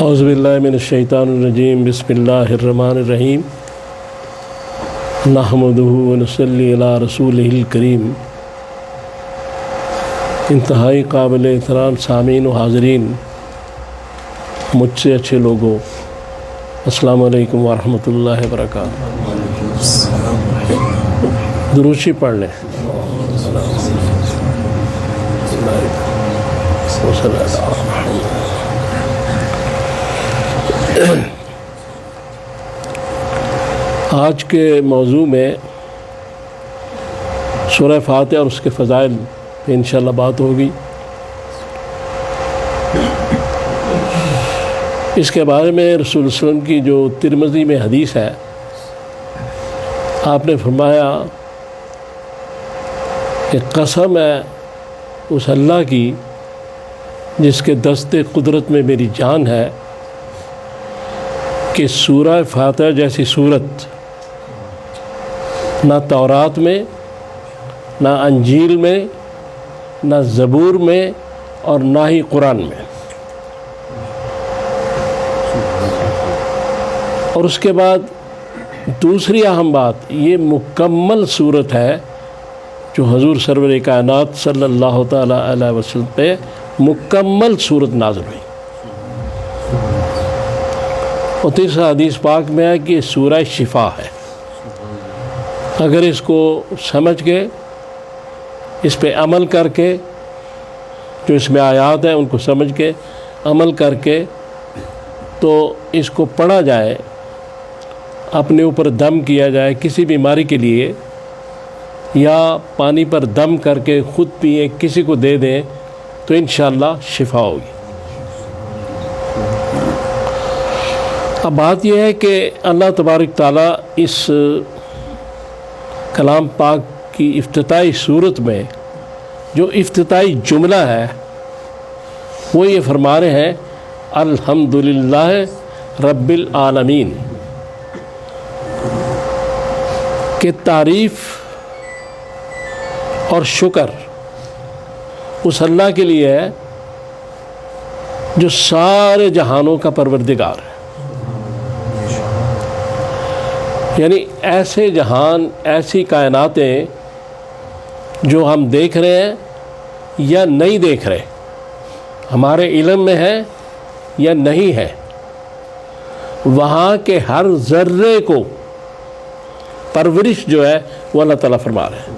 اعوذ باللہ من الشیطان الرجیم بسم اللہ الرحمن الرحیم نحمدہ ونصلی علی رسولہ الکریم۔ انتہائی قابل احترام سامعین و حاضرین، مجھ سے اچھے لوگوں، السلام علیکم ورحمۃ اللہ وبرکاتہ۔ دروشی پڑھ لیں۔ آج کے موضوع میں سورہ فاتحہ اور اس کے فضائل پہ انشاءاللہ بات ہوگی۔ اس کے بارے میں رسول اللہ علیہ وسلم کی جو ترمذی میں حدیث ہے، آپ نے فرمایا کہ قسم ہے اس اللہ کی جس کے دست قدرت میں میری جان ہے کہ سورہ فاتحہ جیسی صورت نہ تورات میں، نہ انجیل میں، نہ زبور میں اور نہ ہی قرآن میں۔ اور اس کے بعد دوسری اہم بات، یہ مکمل صورت ہے جو حضور سرور کائنات صلی اللہ تعالیٰ علیہ وسلم پہ مکمل صورت نازل ہوئی۔ اور تیسرا حدیث پاک میں ہے کہ یہ سورہ شفا ہے۔ اگر اس کو سمجھ کے، اس پہ عمل کر کے، جو اس میں آیات ہیں ان کو سمجھ کے عمل کر کے تو اس کو پڑھا جائے، اپنے اوپر دم کیا جائے کسی بیماری کے لیے، یا پانی پر دم کر کے خود پئیں، کسی کو دے دیں، تو انشاءاللہ شفا ہوگی۔ اب بات یہ ہے کہ اللہ تبارک تعالیٰ اس کلام پاک کی افتتاحی صورت میں جو افتتاحی جملہ ہے وہ یہ فرما رہے ہیں، الحمدللہ رب العالمین، کہ تعریف اور شکر اس اللہ کے لیے ہے جو سارے جہانوں کا پروردگار ہے۔ یعنی ایسے جہان، ایسی کائناتیں جو ہم دیکھ رہے ہیں یا نہیں دیکھ رہے، ہمارے علم میں ہے یا نہیں ہے، وہاں کے ہر ذرے کو پرورش جو ہے وہ اللہ تعالیٰ فرما رہے ہیں۔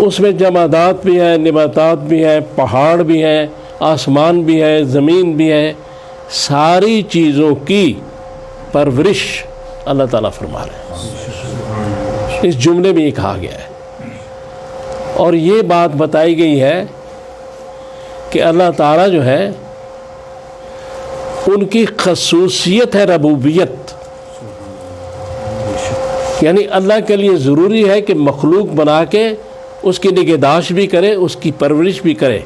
اس میں جمادات بھی ہیں، نباتات بھی ہیں، پہاڑ بھی ہیں، آسمان بھی ہے، زمین بھی ہے، ساری چیزوں کی پرورش اللہ تعالیٰ فرما رہے ہیں۔ اس جملے میں یہ کہا گیا ہے، اور یہ بات بتائی گئی ہے کہ اللہ تعالیٰ جو ہے ان کی خصوصیت ہے ربوبیت، یعنی اللہ کے لیے ضروری ہے کہ مخلوق بنا کے اس کی نگہداشت بھی کرے، اس کی پرورش بھی کرے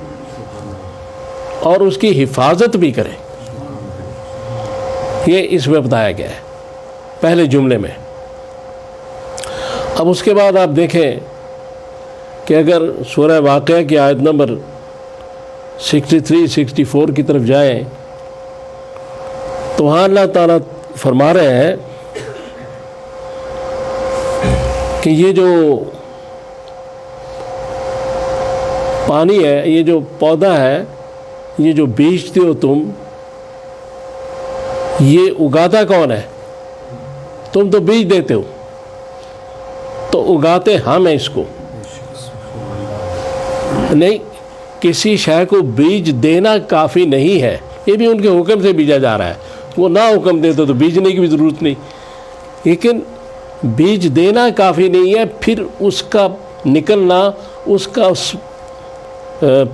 اور اس کی حفاظت بھی کرے۔ یہ اس میں بتایا گیا ہے پہلے جملے میں۔ اب اس کے بعد آپ دیکھیں کہ اگر سورہ واقعہ کی آیت نمبر 63 64 کی طرف جائیں تو وہاں اللہ تعالیٰ فرما رہے ہیں کہ یہ جو پانی ہے، یہ جو پودا ہے، یہ جو بیچتے ہو تم، یہ اگاتا کون ہے؟ تم تو بیج دیتے ہو، تو اگاتے ہم ہیں اس کو۔ نہیں، کسی شے کو بیج دینا کافی نہیں ہے، یہ بھی ان کے حکم سے بیجا جا رہا ہے۔ وہ نہ حکم دیتے تو بیجنے کی بھی ضرورت نہیں، لیکن بیج دینا کافی نہیں ہے، پھر اس کا نکلنا، اس کا اس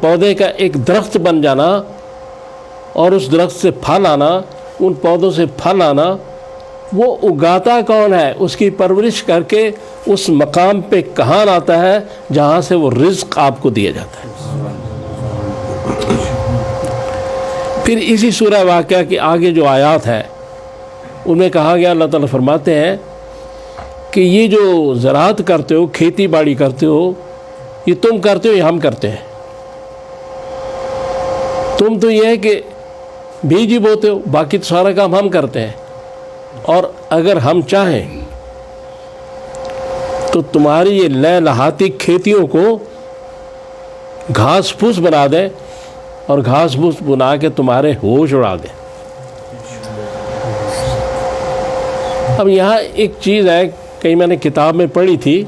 پودے کا ایک درخت بن جانا اور اس درخت سے پھل آنا، ان پودوں سے پھل آنا، وہ اگاتا کون ہے؟ اس کی پرورش کر کے اس مقام پہ کہاں لاتا ہے جہاں سے وہ رزق آپ کو دیا جاتا ہے۔ پھر اسی سورہ واقعہ کے آگے جو آیات ہے ان میں کہا گیا، اللہ تعالیٰ فرماتے ہیں کہ یہ جو زراعت کرتے ہو، کھیتی باڑی کرتے ہو، یہ تم کرتے ہو یا ہم کرتے ہیں؟ تم تو یہ ہے کہ بیج ہی بوتے ہو، باقی تو سارا کام ہم کرتے ہیں. اور اگر ہم چاہیں تو تمہاری یہ لہلاتی کھیتیوں کو گھاس پھوس بنا دیں اور گھاس پھوس بنا کے تمہارے ہوش اڑا دیں. اب یہاں ایک چیز ہے، کہیں میں نے کتاب میں پڑھی تھی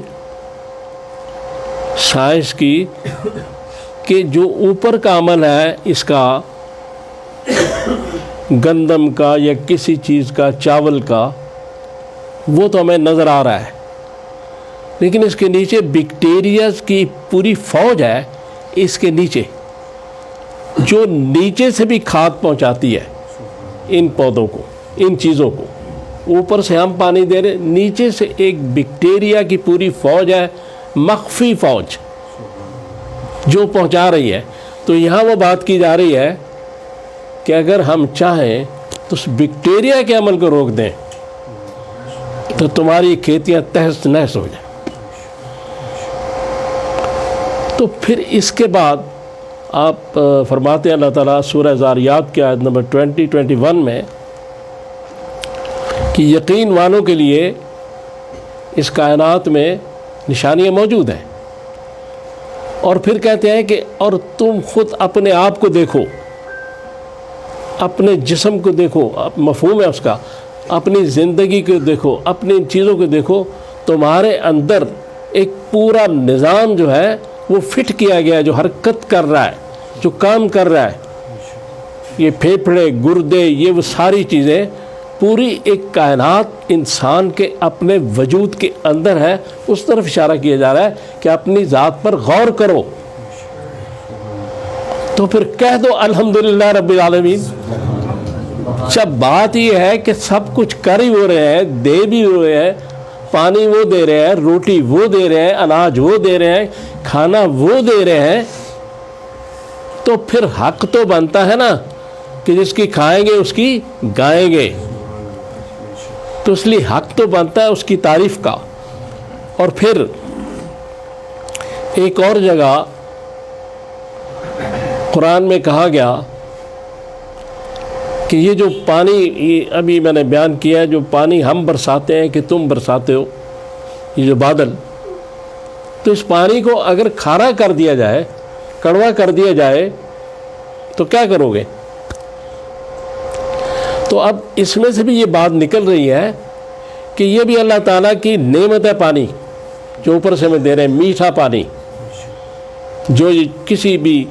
سائنس کی، کہ جو اوپر کا عمل ہے اس کا، گندم کا یا کسی چیز کا، چاول کا، وہ تو ہمیں نظر آ رہا ہے، لیکن اس کے نیچے بیکٹیریاز کی پوری فوج ہے اس کے نیچے، جو نیچے سے بھی کھاد پہنچاتی ہے ان پودوں کو، ان چیزوں کو. اوپر سے ہم پانی دے رہے، نیچے سے ایک بیکٹیریا کی پوری فوج ہے، مخفی فوج جو پہنچا رہی ہے. تو یہاں وہ بات کی جا رہی ہے کہ اگر ہم چاہیں تو اس بیکٹیریا کے عمل کو روک دیں تو تمہاری کھیتیاں تہس نہس ہو جائیں. تو پھر اس کے بعد آپ فرماتے ہیں اللہ تعالیٰ سورہ ذاریات کی آیت نمبر 21 میں کہ یقین والوں کے لیے اس کائنات میں نشانیاں موجود ہیں. اور پھر کہتے ہیں کہ اور تم خود اپنے آپ کو دیکھو، اپنے جسم کو دیکھو، مفہوم ہے اس کا، اپنی زندگی کو دیکھو، اپنی ان چیزوں کو دیکھو، تمہارے اندر ایک پورا نظام جو ہے وہ فٹ کیا گیا ہے، جو حرکت کر رہا ہے، جو کام کر رہا ہے. یہ پھیپھڑے، گردے، یہ وہ ساری چیزیں، پوری ایک کائنات انسان کے اپنے وجود کے اندر ہے. اس طرف اشارہ کیا جا رہا ہے کہ اپنی ذات پر غور کرو. تو پھر کہہ دو الحمدللہ رب العالمین. جب بات یہ ہے کہ سب کچھ کر ہی ہو رہے ہیں، دے بھی ہو رہے ہیں، پانی وہ دے رہے ہیں، روٹی وہ دے رہے ہیں، اناج وہ دے رہے ہیں، کھانا وہ دے رہے ہیں، تو پھر حق تو بنتا ہے نا کہ جس کی کھائیں گے اس کی گائیں گے. تو اس لیے حق تو بنتا ہے اس کی تعریف کا. اور پھر ایک اور جگہ قرآن میں کہا گیا کہ یہ جو پانی، یہ ابھی میں نے بیان کیا ہے، جو پانی ہم برساتے ہیں کہ تم برساتے ہو، یہ جو بادل، تو اس پانی کو اگر کھارا کر دیا جائے، کڑوا کر دیا جائے تو کیا کرو گے؟ تو اب اس میں سے بھی یہ بات نکل رہی ہے کہ یہ بھی اللہ تعالیٰ کی نعمت ہے، پانی جو اوپر سے ہمیں دے رہے ہیں، میٹھا پانی جو کسی بھی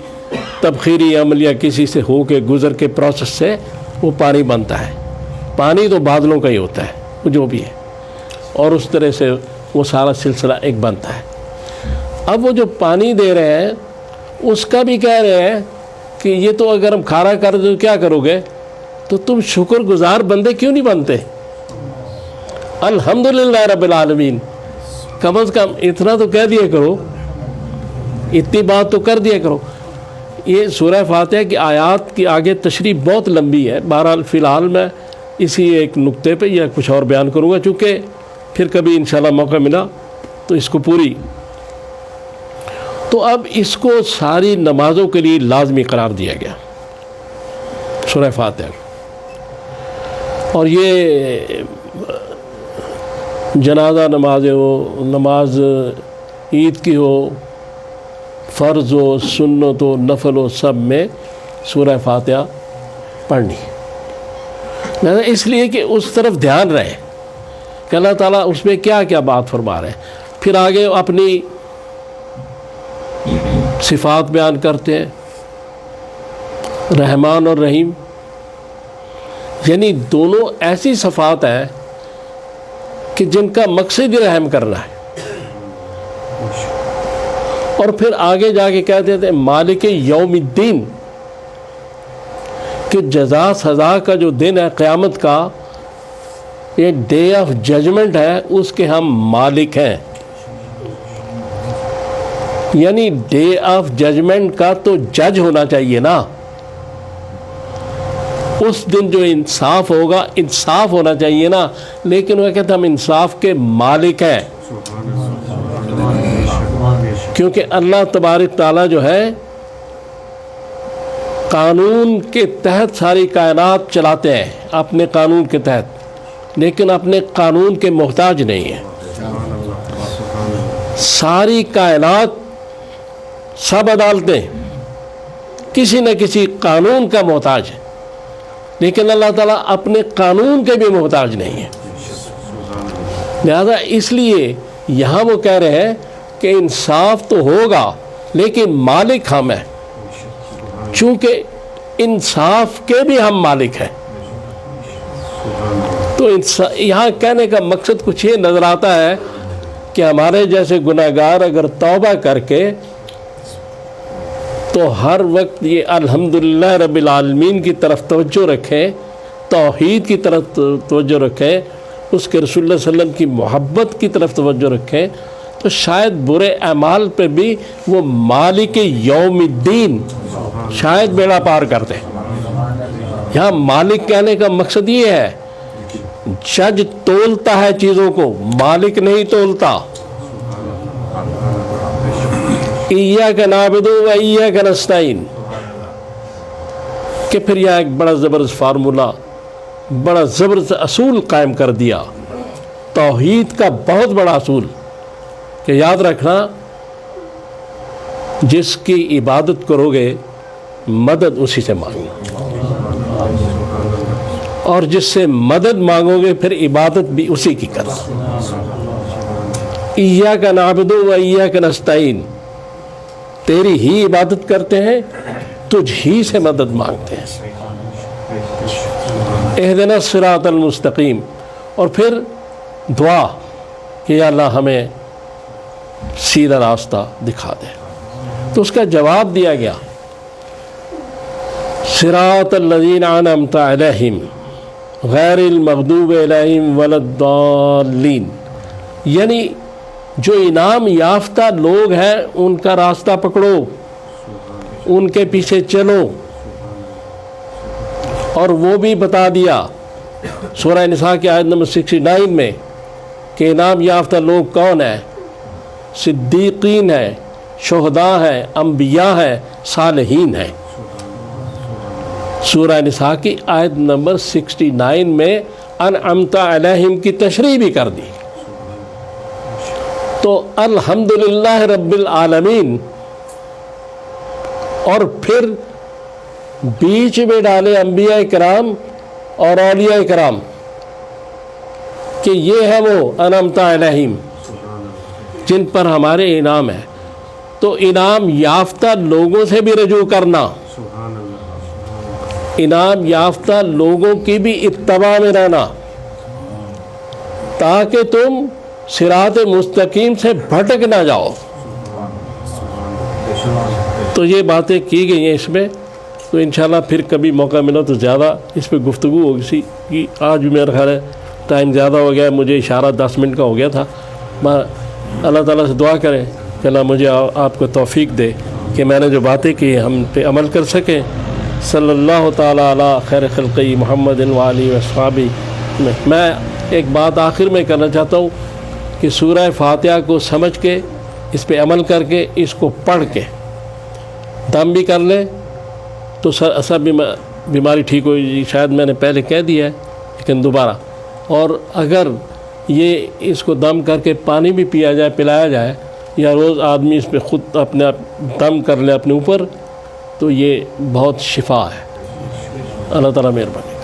تبخیری عمل یا کسی سے ہو کے گزر کے پروسیس سے وہ پانی بنتا ہے. پانی تو بادلوں کا ہی ہوتا ہے، وہ جو بھی ہے، اور اس طرح سے وہ سارا سلسلہ ایک بنتا ہے. اب وہ جو پانی دے رہے ہیں اس کا بھی کہہ رہے ہیں کہ یہ تو اگر ہم کھارا کر دیں تو کیا کرو گے؟ تو تم شکر گزار بندے کیوں نہیں بنتے؟ الحمدللہ رب العالمین. کم از کم اتنا تو کہہ دیا کرو، اتنی بات تو کر دیا کرو. یہ سورہ فاتحہ کی آیات کی آگے تشریح بہت لمبی ہے. بہرحال فی الحال میں اسی ایک نقطے پہ یا کچھ اور بیان کروں گا، چونکہ پھر کبھی انشاءاللہ موقع ملا تو اس کو پوری. تو اب اس کو ساری نمازوں کے لیے لازمی قرار دیا گیا سورہ فاتحہ. اور یہ جنازہ نمازیں ہو، نماز عید کی ہو، فرض ہو، سنت ہو، نفل ہو، سب میں سورہ فاتحہ پڑھنی. لہذا اس لیے کہ اس طرف دھیان رہے کہ اللہ تعالیٰ اس میں کیا کیا بات فرما رہے ہیں. پھر آگے اپنی صفات بیان کرتے ہیں، رحمان اور رحیم، یعنی دونوں ایسی صفات ہیں کہ جن کا مقصد ہی رحم کرنا ہے. اور پھر آگے جا کے کہتے تھے مالک یوم الدین، کہ جزا سزا کا جو دن ہے قیامت کا، یہ ڈے آف ججمنٹ ہے، اس کے ہم مالک ہیں. یعنی ڈے آف ججمنٹ کا تو جج ہونا چاہیے نا. اس دن جو انصاف ہوگا، انصاف ہونا چاہیے نا، لیکن وہ کہتے ہیں ہم انصاف کے مالک ہیں. کیونکہ اللہ تبارک تعالیٰ جو ہے قانون کے تحت ساری کائنات چلاتے ہیں، اپنے قانون کے تحت، لیکن اپنے قانون کے محتاج نہیں ہیں۔ ساری کائنات، سب عدالتیں کسی نہ کسی قانون کا محتاج ہے، لیکن اللہ تعالیٰ اپنے قانون کے بھی محتاج نہیں ہے۔ لہذا اس لیے یہاں وہ کہہ رہے ہیں کہ انصاف تو ہوگا لیکن مالک ہم ہیں، چونکہ انصاف کے بھی ہم مالک ہیں۔ تو یہاں کہنے کا مقصد کچھ یہ نظر آتا ہے کہ ہمارے جیسے گناہگار اگر توبہ کر کے تو ہر وقت یہ الحمدللہ رب العالمین کی طرف توجہ رکھیں، توحید کی طرف توجہ رکھیں، اس کے رسول اللہ صلی اللہ علیہ وسلم کی محبت کی طرف توجہ رکھیں، تو شاید برے اعمال پہ بھی وہ مالک یوم الدین شاید بیڑا پار کر دے۔ یہاں مالک کہنے کا مقصد یہ ہے، جج تولتا ہے چیزوں کو، مالک نہیں تولتا۔ ایاک نعبد و ایاک نستعین، کہ پھر یہاں ایک بڑا زبردست فارمولہ، بڑا زبردست اصول قائم کر دیا، توحید کا بہت بڑا اصول، کہ یاد رکھنا جس کی عبادت کرو گے مدد اسی سے مانگنا، اور جس سے مدد مانگو گے پھر عبادت بھی اسی کی کرنا۔ ایاک نعبد و ایاک نستعین، تیری ہی عبادت کرتے ہیں، تجھ ہی سے مدد مانگتے ہیں۔ اہدنا الصراط المستقیم، اور پھر دعا کہ یا اللہ ہمیں سیدھا راستہ دکھا دے۔ تو اس کا جواب دیا گیا، صراط الذین انعمت علیہم غیر المغضوب علیہم ولا الضالین، یعنی جو انعام یافتہ لوگ ہیں ان کا راستہ پکڑو، ان کے پیچھے چلو۔ اور وہ بھی بتا دیا سورہ نساء کی آیت نمبر 69 میں کہ انعام یافتہ لوگ کون ہیں، صدیقین ہیں، شہداء ہیں، انبیاء ہیں، صالحین ہیں۔ سورہ نساء کی آیت نمبر 69 میں انعمت علیہم کی تشریح بھی کر دی۔ تو الحمدللہ رب العالمین، اور پھر بیچ میں ڈالے انبیاء کرام اور اولیاء کرام کہ یہ ہے وہ انعمت علیہم جن پر ہمارے انعام ہے۔ تو انعام یافتہ لوگوں سے بھی رجوع کرنا، انعام یافتہ لوگوں کی بھی اتباع میں رہنا، تاکہ تم صراط مستقیم سے بھٹک نہ جاؤ۔ تو یہ باتیں کی گئی ہیں اس میں، تو انشاءاللہ پھر کبھی موقع ملا تو زیادہ اس پہ گفتگو ہوگی کہ آج بھی میرا خیال ہے ٹائم زیادہ ہو گیا، مجھے اشارہ 10 منٹ کا ہو گیا تھا۔ اللہ تعالیٰ سے دعا کریں کہ اللہ مجھے آپ کو توفیق دے کہ میں نے جو باتیں کی ہم پہ عمل کر سکیں۔ صلی اللہ تعالیٰ علی خیر خلقی محمد وآلہ وصحبہ۔ میں ایک بات آخر میں کرنا چاہتا ہوں کہ سورہ فاتحہ کو سمجھ کے، اس پہ عمل کر کے، اس کو پڑھ کے دم بھی کر لیں تو سب بیماری ٹھیک ہو جائے۔ شاید میں نے پہلے کہہ دیا ہے لیکن دوبارہ، اور اگر یہ اس کو دم کر کے پانی بھی پیا جائے، پلایا جائے، یا روز آدمی اس پہ خود اپنے دم کر لے اپنے اوپر، تو یہ بہت شفا ہے۔ اللہ تعالیٰ مہربانی۔